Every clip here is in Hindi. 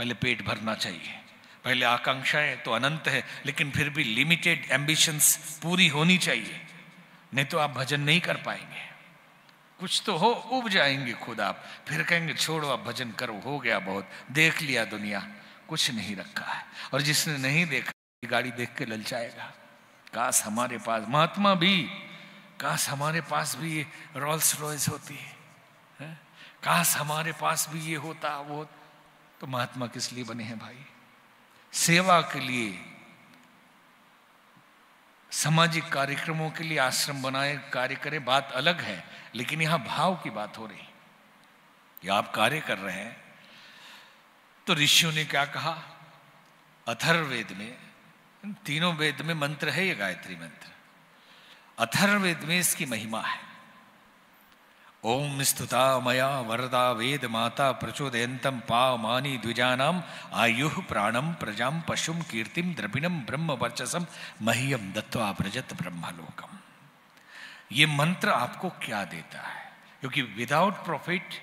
पहले पेट भरना चाहिए, पहले आकांक्षाएं तो अनंत है, लेकिन फिर भी लिमिटेड एम्बिशंस पूरी होनी चाहिए, नहीं तो आप भजन नहीं कर पाएंगे। कुछ तो हो, उब जाएंगे खुद आप, फिर कहेंगे छोड़ो अब भजन करो, हो गया बहुत, देख लिया दुनिया, कुछ नहीं रखा है। और जिसने नहीं देखा गाड़ी देख के ललचाएगा, काश हमारे पास, महात्मा भी, काश हमारे पास भी ये रोल्स रॉयस होती है, काश हमारे पास भी ये होता वो। तो महात्मा किस लिए बने हैं भाई? सेवा के लिए, सामाजिक कार्यक्रमों के लिए आश्रम बनाए, कार्य करें, बात अलग है, लेकिन यहां भाव की बात हो रही। या आप कार्य कर रहे हैं तो ऋषियों ने क्या कहा? अथर्ववेद में, तीनों वेद में मंत्र है ये गायत्री मंत्र, अथर्ववेद में इसकी महिमा है। ओम स्तुता मया वरदा वेद माता प्रचोदयंतम पावमानी द्विजानाम आयुः प्राणम प्रजाम पशुम कीर्तिम द्रविणम ब्रह्म वर्चसम मह्यम दत्त्वा व्रजत ब्रह्मलोकम। ये मंत्र आपको क्या देता है? क्योंकि without profit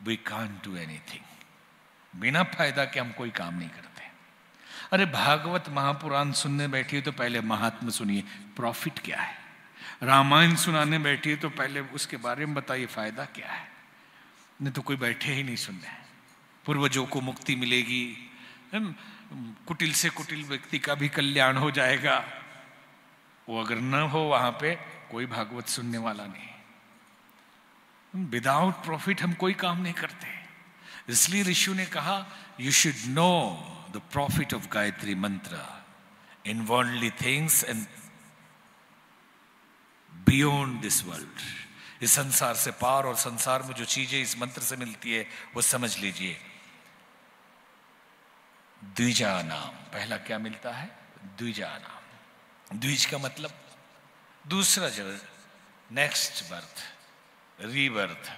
we can't do anything. बिना फायदा के हम कोई काम नहीं करते। अरे भागवत महापुराण सुनने बैठिए तो पहले महात्मा सुनिए, प्रॉफिट क्या है। रामायण सुनाने बैठिए तो पहले उसके बारे में बताइए फायदा क्या है। नहीं तो कोई बैठे ही नहीं सुनने। पूर्वजों को मुक्ति मिलेगी, कुटिल से कुटिल व्यक्ति का भी कल्याण हो जाएगा, वो अगर न हो वहां पे कोई भागवत सुनने वाला नहीं। विदाउट प्रॉफिट हम कोई काम नहीं करते। इसलिए ऋषियों ने कहा you should know the profit of Gayatri mantra in worldly things and beyond this world. इस संसार से पार और संसार में जो चीजें इस मंत्र से मिलती है वो समझ लीजिए। द्विजा नाम, पहला क्या मिलता है? द्विजा नाम। द्विज का मतलब दूसरा जन्म, नेक्स्ट बर्थ, रीबर्थ,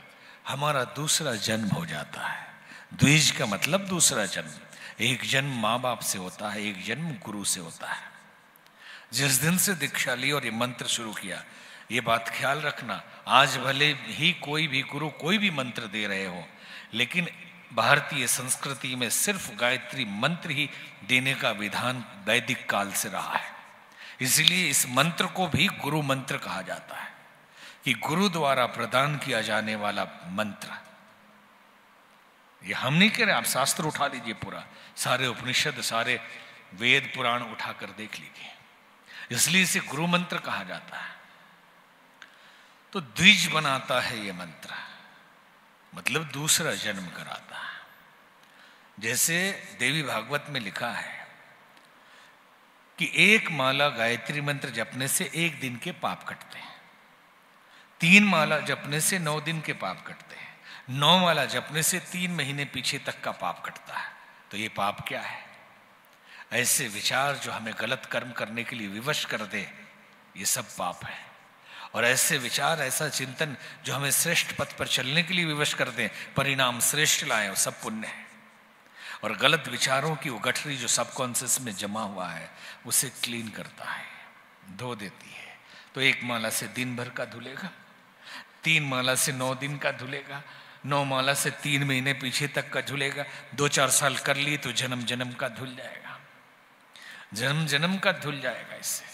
हमारा दूसरा जन्म हो जाता है। द्विज का मतलब दूसरा जन्म। एक जन्म माँ बाप से होता है, एक जन्म गुरु से होता है। जिस दिन से दीक्षा ली और ये मंत्र शुरू किया, ये बात ख्याल रखना, आज भले ही कोई भी गुरु कोई भी मंत्र दे रहे हो, लेकिन भारतीय संस्कृति में सिर्फ गायत्री मंत्र ही देने का विधान वैदिक काल से रहा है। इसलिए इस मंत्र को भी गुरु मंत्र कहा जाता है, कि गुरु द्वारा प्रदान किया जाने वाला मंत्र। ये हम नहीं कह रहे, आप शास्त्र उठा लीजिए, पूरा सारे उपनिषद, सारे वेद पुराण उठाकर देख लीजिए। इसलिए इसे गुरु मंत्र कहा जाता है। तो द्विज बनाता है ये मंत्र, मतलब दूसरा जन्म कराता है। जैसे देवी भागवत में लिखा है कि एक माला गायत्री मंत्र जपने से 1 दिन के पाप कटते हैं, 3 माला जपने से 9 दिन के पाप कटते हैं, 9 माला जपने से 3 महीने पीछे तक का पाप कटता है। तो ये पाप क्या है? ऐसे विचार जो हमें गलत कर्म करने के लिए विवश कर दे, ये सब पाप है। और ऐसे विचार, ऐसा चिंतन जो हमें श्रेष्ठ पथ पर चलने के लिए विवश कर दें, परिणाम श्रेष्ठ लाए, वो सब पुण्य है। और गलत विचारों की वो गठरी जो सबकॉन्शियस में जमा हुआ है, उसे क्लीन करता है, धो देती है। तो 1 माला से दिन भर का धुलेगा, 3 माला से 9 दिन का धुलेगा, 9 माला से 3 महीने पीछे तक का धुलेगा, 2-4 साल कर लिए तो जन्म जन्म का धुल जाएगा, जन्म जन्म का धुल जाएगा इससे।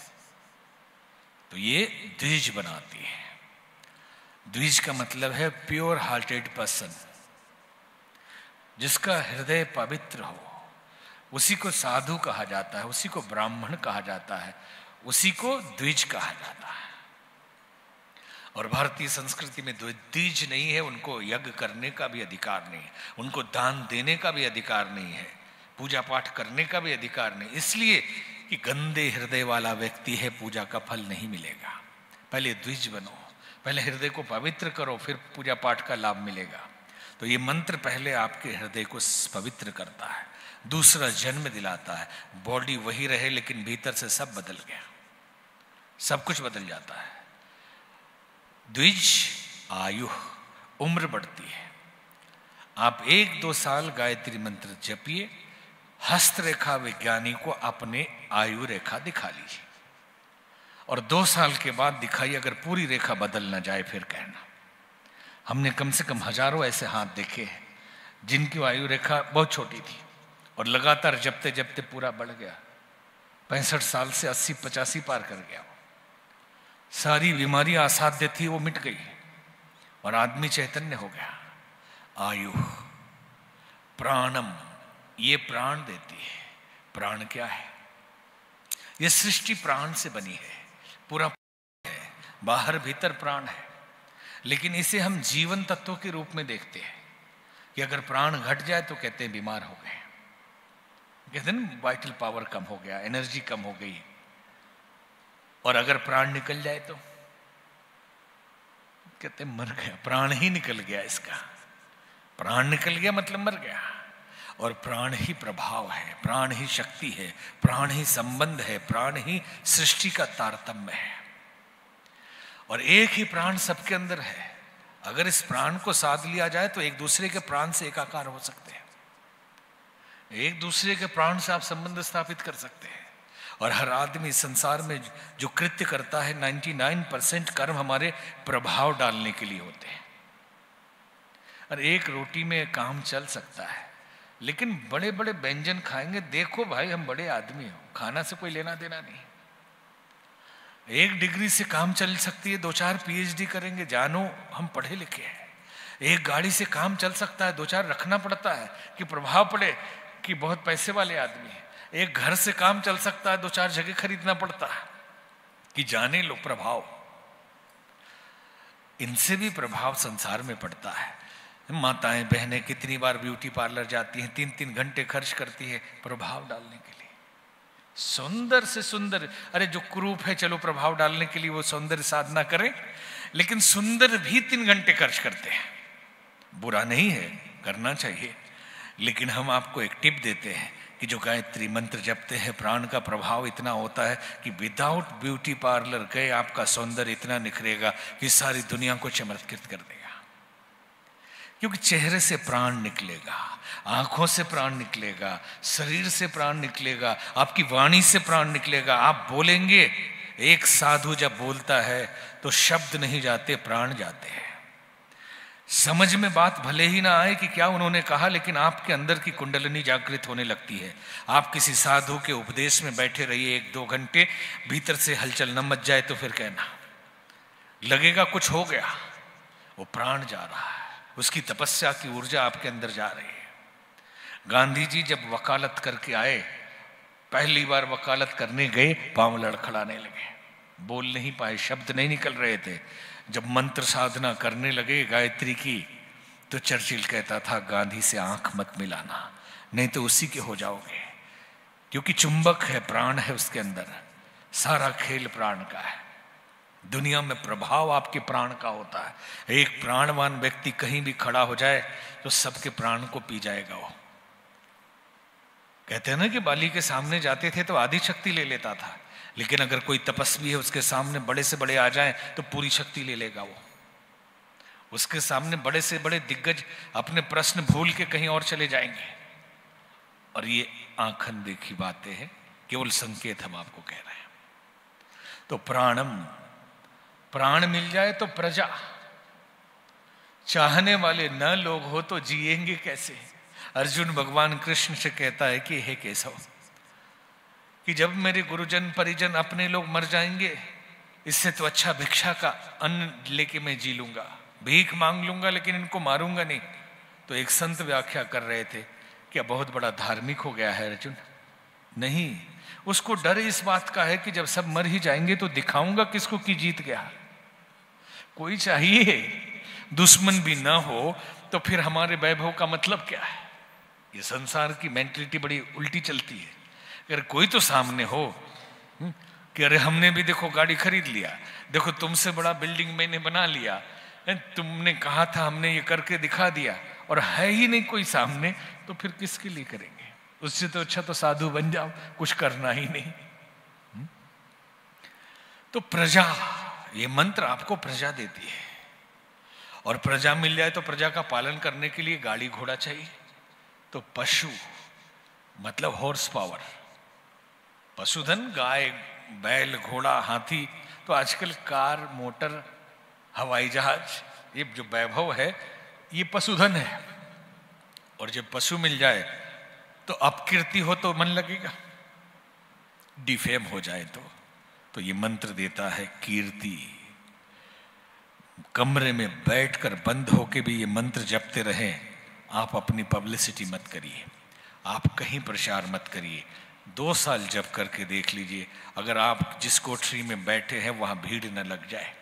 तो ये द्विज बनाती है। द्विज का मतलब है प्योर हार्टेड पर्सन, जिसका हृदय पवित्र हो, उसी को साधु कहा जाता है, उसी को ब्राह्मण कहा जाता है, उसी को द्विज कहा जाता है। और भारतीय संस्कृति में द्विज नहीं है, उनको यज्ञ करने का भी अधिकार नहीं है, उनको दान देने का भी अधिकार नहीं है, पूजा पाठ करने का भी अधिकार नहीं। इसलिए कि गंदे हृदय वाला व्यक्ति है, पूजा का फल नहीं मिलेगा। पहले द्विज बनो, पहले हृदय को पवित्र करो, फिर पूजा पाठ का लाभ मिलेगा। तो ये मंत्र पहले आपके हृदय को पवित्र करता है, दूसरा जन्म दिलाता है। बॉडी वही रहे लेकिन भीतर से सब बदल गया, सब कुछ बदल जाता है। द्विज आयु, उम्र बढ़ती है। आप 1-2 साल गायत्री मंत्र जपिए, हस्तरेखा विज्ञानी को अपने आयु रेखा दिखा लीजिए, और 2 साल के बाद दिखाइए। अगर पूरी रेखा बदल ना जाए फिर कहना। हमने कम से कम हजारों ऐसे हाथ देखे हैं जिनकी आयु रेखा बहुत छोटी थी और लगातार जपते जपते पूरा बढ़ गया, 65 साल से 80-85 पार कर गया। सारी बीमारियां असाध्य थी वो मिट गई और आदमी चैतन्य हो गया। आयु प्राणम, ये प्राण देती है। प्राण क्या है? ये सृष्टि प्राण से बनी है, पूरा है, बाहर भीतर प्राण है। लेकिन इसे हम जीवन तत्व के रूप में देखते हैं कि अगर प्राण घट जाए तो कहते हैं बीमार हो गए, कहते हैं वाइटल पावर कम हो गया, एनर्जी कम हो गई। और अगर प्राण निकल जाए तो कहते हैं मर गया, प्राण ही निकल गया इसका। प्राण निकल गया मतलब मर गया। और प्राण ही प्रभाव है, प्राण ही शक्ति है, प्राण ही संबंध है, प्राण ही सृष्टि का तारतम्य है। और एक ही प्राण सबके अंदर है। अगर इस प्राण को साध लिया जाए तो एक दूसरे के प्राण से एकाकार हो सकते हैं, एक दूसरे के प्राण से आप संबंध स्थापित कर सकते हैं। और हर आदमी संसार में जो कृत्य करता है 99% कर्म हमारे प्रभाव डालने के लिए होते हैं। और एक रोटी में काम चल सकता है, लेकिन बड़े बड़े व्यंजन खाएंगे, देखो भाई हम बड़े आदमी हो, खाना से कोई लेना देना नहीं। एक डिग्री से काम चल सकती है, 2-4 PhD करेंगे, जानो हम पढ़े लिखे हैं। एक गाड़ी से काम चल सकता है, 2-4 रखना पड़ता है कि प्रभाव पड़े कि बहुत पैसे वाले आदमी है। एक घर से काम चल सकता है, 2-4 जगह खरीदना पड़ता है कि जाने लो प्रभाव। इनसे भी प्रभाव संसार में पड़ता है। माताएं बहनें कितनी बार ब्यूटी पार्लर जाती हैं, 3-3 घंटे खर्च करती है प्रभाव डालने के लिए। सुंदर से सुंदर, अरे जो कुरूप है चलो प्रभाव डालने के लिए वो सौंदर्य साधना करें, लेकिन सुंदर भी 3 घंटे खर्च करते हैं। बुरा नहीं है, करना चाहिए। लेकिन हम आपको एक टिप देते हैं कि जो गायत्री मंत्र जपते हैं, प्राण का प्रभाव इतना होता है कि विदाउट ब्यूटी पार्लर गए आपका सौंदर्य इतना निखरेगा कि सारी दुनिया को चमत्कृत कर देगा। क्योंकि चेहरे से प्राण निकलेगा, आंखों से प्राण निकलेगा, शरीर से प्राण निकलेगा, आपकी वाणी से प्राण निकलेगा। आप बोलेंगे, एक साधु जब बोलता है तो शब्द नहीं जाते, प्राण जाते हैं। समझ में बात भले ही ना आए कि क्या उन्होंने कहा, लेकिन आपके अंदर की कुंडलिनी जागृत होने लगती है। आप किसी साधु के उपदेश में बैठे रहिए 1-2 घंटे, भीतर से हलचल न मच जाए तो फिर कहना लगेगा कुछ हो गया, वो प्राण जा रहा है, उसकी तपस्या की ऊर्जा आपके अंदर जा रही है। गांधी जी जब वकालत करके आए, पहली बार वकालत करने गए, पांव लड़खड़ाने लगे, बोल नहीं पाए, शब्द नहीं निकल रहे थे। जब मंत्र साधना करने लगे गायत्री की, तो चर्चिल कहता था गांधी से आंख मत मिलाना, नहीं तो उसी के हो जाओगे। क्योंकि चुंबक है, प्राण है उसके अंदर, सारा खेल प्राण का है। दुनिया में प्रभाव आपके प्राण का होता है। एक प्राणवान व्यक्ति कहीं भी खड़ा हो जाए तो सबके प्राण को पी जाएगा वो। कहते हैं ना कि बाली के सामने जाते थे तो आधी शक्ति ले लेता था, लेकिन अगर कोई तपस्वी है उसके सामने बड़े से बड़े आ जाएं तो पूरी शक्ति ले लेगा वो। उसके सामने बड़े से बड़े दिग्गज अपने प्रश्न भूल के कहीं और चले जाएंगे। और ये आंखन देखी बातें हैं, केवल संकेत हम आपको कह रहे हैं। तो प्राणम, प्राण मिल जाए तो प्रजा, चाहने वाले न लोग हो तो जिएंगे कैसे। अर्जुन भगवान कृष्ण से कहता है कि हे केशव, कि जब मेरे गुरुजन परिजन अपने लोग मर जाएंगे, इससे तो अच्छा भिक्षा का अन्न लेके मैं जी लूंगा, भीख मांग लूंगा, लेकिन इनको मारूंगा नहीं। तो एक संत व्याख्या कर रहे थे, क्या बहुत बड़ा धार्मिक हो गया है अर्जुन? नहीं, उसको डर इस बात का है कि जब सब मर ही जाएंगे तो दिखाऊंगा किसको कि जीत गया। कोई चाहिए, दुश्मन भी ना हो तो फिर हमारे वैभव का मतलब क्या है? ये संसार की मेंटलिटी बड़ी उल्टी चलती है। अगर कोई तो सामने हो कि अरे हमने भी देखो गाड़ी खरीद लिया, देखो तुमसे बड़ा बिल्डिंग मैंने बना लिया, तुमने कहा था हमने ये करके दिखा दिया, और है ही नहीं कोई सामने, तो फिर किसके लिए करेंगे? उससे तो अच्छा तो साधु बन जाओ, कुछ करना ही नहीं। तो प्रजा, ये मंत्र आपको प्रजा देती है। और प्रजा मिल जाए तो प्रजा का पालन करने के लिए गाड़ी घोड़ा चाहिए। तो पशु मतलब हॉर्स पावर, पशुधन, गाय बैल घोड़ा हाथी। तो आजकल कार मोटर हवाई जहाज, ये जो वैभव है ये पशुधन है। और जब पशु मिल जाए तो अपकीर्ति हो तो मन लगेगा, डिफेम हो जाए तो ये मंत्र देता है कीर्ति। कमरे में बैठकर बंद होके भी ये मंत्र जपते रहें। आप अपनी पब्लिसिटी मत करिए, आप कहीं प्रचार मत करिए। 2 साल जप करके देख लीजिए, अगर आप जिस कोठरी में बैठे हैं वहां भीड़ न लग जाए,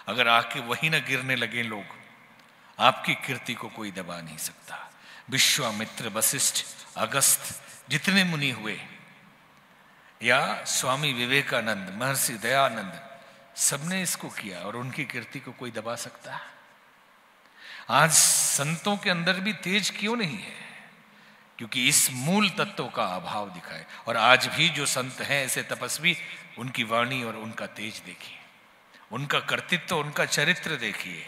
अगर आके वहीं न गिरने लगे लोग, आपकी कीर्ति को कोई दबा नहीं सकता। विश्वामित्र, वशिष्ठ, अगस्त, जितने मुनि हुए, या स्वामी विवेकानंद, महर्षि दयानंद, सबने इसको किया और उनकी कीर्ति को कोई दबा सकता है? आज संतों के अंदर भी तेज क्यों नहीं है? क्योंकि इस मूल तत्व का अभाव दिखाए। और आज भी जो संत हैं ऐसे तपस्वी, उनकी वाणी और उनका तेज देखिए, उनका कर्तृत्व, उनका चरित्र देखिए,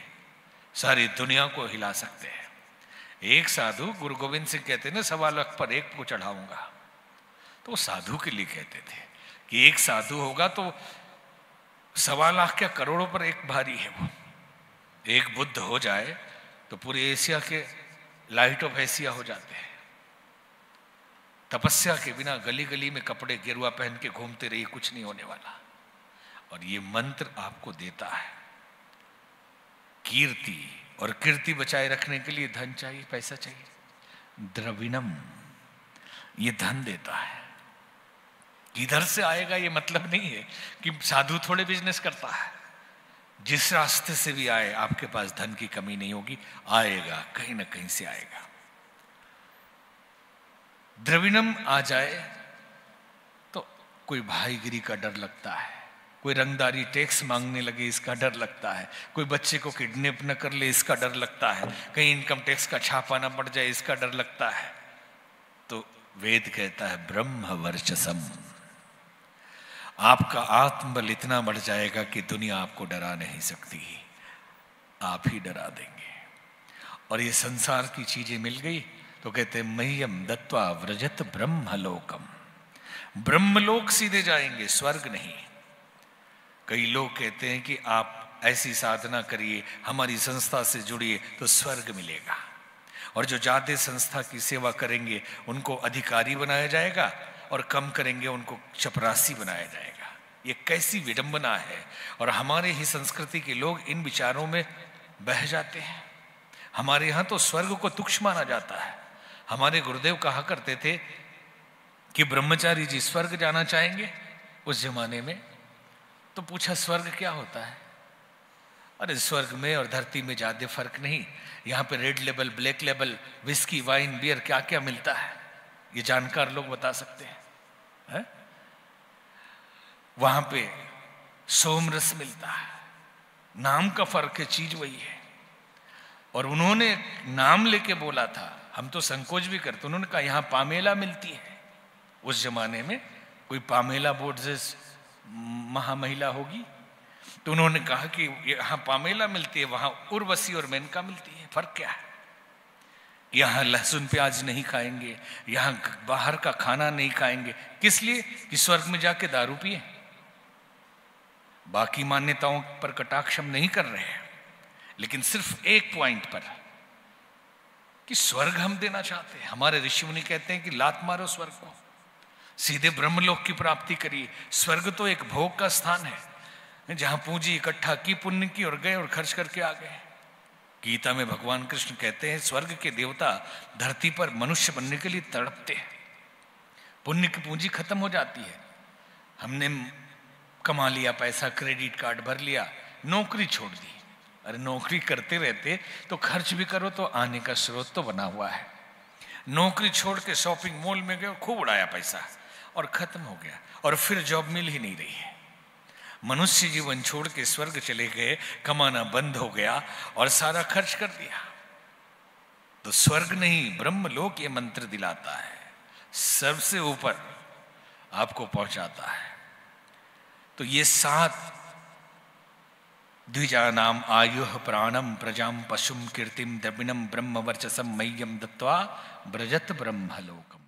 सारी दुनिया को हिला सकते हैं। एक साधु, गुरु गोविंद सिंह कहते हैं ना, 1.25 लाख पर एक को चढ़ाऊंगा, तो वो साधु के लिए कहते थे कि एक साधु होगा तो 1.25 लाख क्या, करोड़ों पर एक भारी है वो। एक बुद्ध हो जाए तो पूरे एशिया के लाइट ऑफ एशिया हो जाते हैं। तपस्या के बिना गली गली में कपड़े गेरुआ पहन के घूमते रहिए, कुछ नहीं होने वाला। और ये मंत्र आपको देता है कीर्ति, और कीर्ति बचाए रखने के लिए धन चाहिए, पैसा चाहिए। द्रविणम, ये धन देता है। किधर से आएगा ये मतलब नहीं है कि साधु थोड़े बिजनेस करता है। जिस रास्ते से भी आए, आपके पास धन की कमी नहीं होगी, आएगा, कहीं ना कहीं से आएगा। द्रविणम आ जाए तो कोई भाईगिरी का डर लगता है, कोई रंगदारी टैक्स मांगने लगे इसका डर लगता है, कोई बच्चे को किडनैप न कर ले इसका डर लगता है, कहीं इनकम टैक्स का छापा न पड़ जाए इसका डर लगता है। तो वेद कहता है ब्रह्म वर्चसम, आपका आत्मबल इतना बढ़ जाएगा कि दुनिया आपको डरा नहीं सकती, आप ही डरा देंगे। और ये संसार की चीजें मिल गई तो कहते हैं मह्यम दत्वा व्रजत ब्रह्मलोकम, ब्रह्मलोक सीधे जाएंगे, स्वर्ग नहीं। कई लोग कहते हैं कि आप ऐसी साधना करिए, हमारी संस्था से जुड़िए तो स्वर्ग मिलेगा, और जो ज्यादा संस्था की सेवा करेंगे उनको अधिकारी बनाया जाएगा, और कम करेंगे उनको चपरासी बनाया जाएगा। ये कैसी विडंबना है। और हमारे ही संस्कृति के लोग इन विचारों में बह जाते हैं। हमारे यहाँ तो स्वर्ग को तुच्छ माना जाता है। हमारे गुरुदेव कहा करते थे कि ब्रह्मचारी जी स्वर्ग जाना चाहेंगे उस जमाने में। तो पूछा स्वर्ग क्या होता है? अरे स्वर्ग में और धरती में ज्यादा फर्क नहीं, यहाँ पे Red Label, Black Label, whisky, wine, beer क्या क्या मिलता है ये जानकार लोग बता सकते हैं। वहां पे सोमरस मिलता है, नाम का फर्क है, चीज वही है। और उन्होंने नाम लेके बोला था, हम तो संकोच भी करते, उन्होंने कहा यहाँ पामेला मिलती है। उस जमाने में कोई पामेला बोर्जेस महामहिला होगी, तो उन्होंने कहा कि यहाँ पामेला मिलती है, वहां उर्वशी और मेनका मिलती है। फर्क क्या है? यहाँ लहसुन प्याज नहीं खाएंगे, यहाँ बाहर का खाना नहीं खाएंगे। किस लिए? कि स्वर्ग में जाके दारू पिए। बाकी मान्यताओं पर कटाक्ष हम नहीं कर रहे हैं, लेकिन सिर्फ एक पॉइंट पर कि स्वर्ग हम देना चाहते हैं। हमारे ऋषि मुनि कहते हैं कि लात मारो स्वर्ग को, सीधे ब्रह्मलोक की प्राप्ति करिए। स्वर्ग तो एक भोग का स्थान है, जहां पूंजी इकट्ठा की, पुण्य की, और गए और खर्च करके आ गए। गीता में भगवान कृष्ण कहते हैं स्वर्ग के देवता धरती पर मनुष्य बनने के लिए तड़पते हैं। पुण्य की पूंजी खत्म हो जाती है। हमने कमा लिया पैसा, क्रेडिट कार्ड भर लिया, नौकरी छोड़ दी। अरे नौकरी करते रहते तो खर्च भी करो तो आने का स्रोत तो बना हुआ है। नौकरी छोड़ के शॉपिंग मॉल में गए, खूब उड़ाया पैसा और खत्म हो गया, और फिर जॉब मिल ही नहीं रही है। मनुष्य जीवन छोड़ के स्वर्ग चले गए, कमाना बंद हो गया और सारा खर्च कर दिया। तो स्वर्ग नहीं, ब्रह्मलोक ये मंत्र दिलाता है, सबसे ऊपर आपको पहुंचाता है। तो ये 7 द्विजानाम आयुः प्राणम प्रजाम पशुम कीर्तिम द्रविणम ब्रह्म वर्चसम मह्यम दत्वा ब्रजत ब्रह्मलोकम।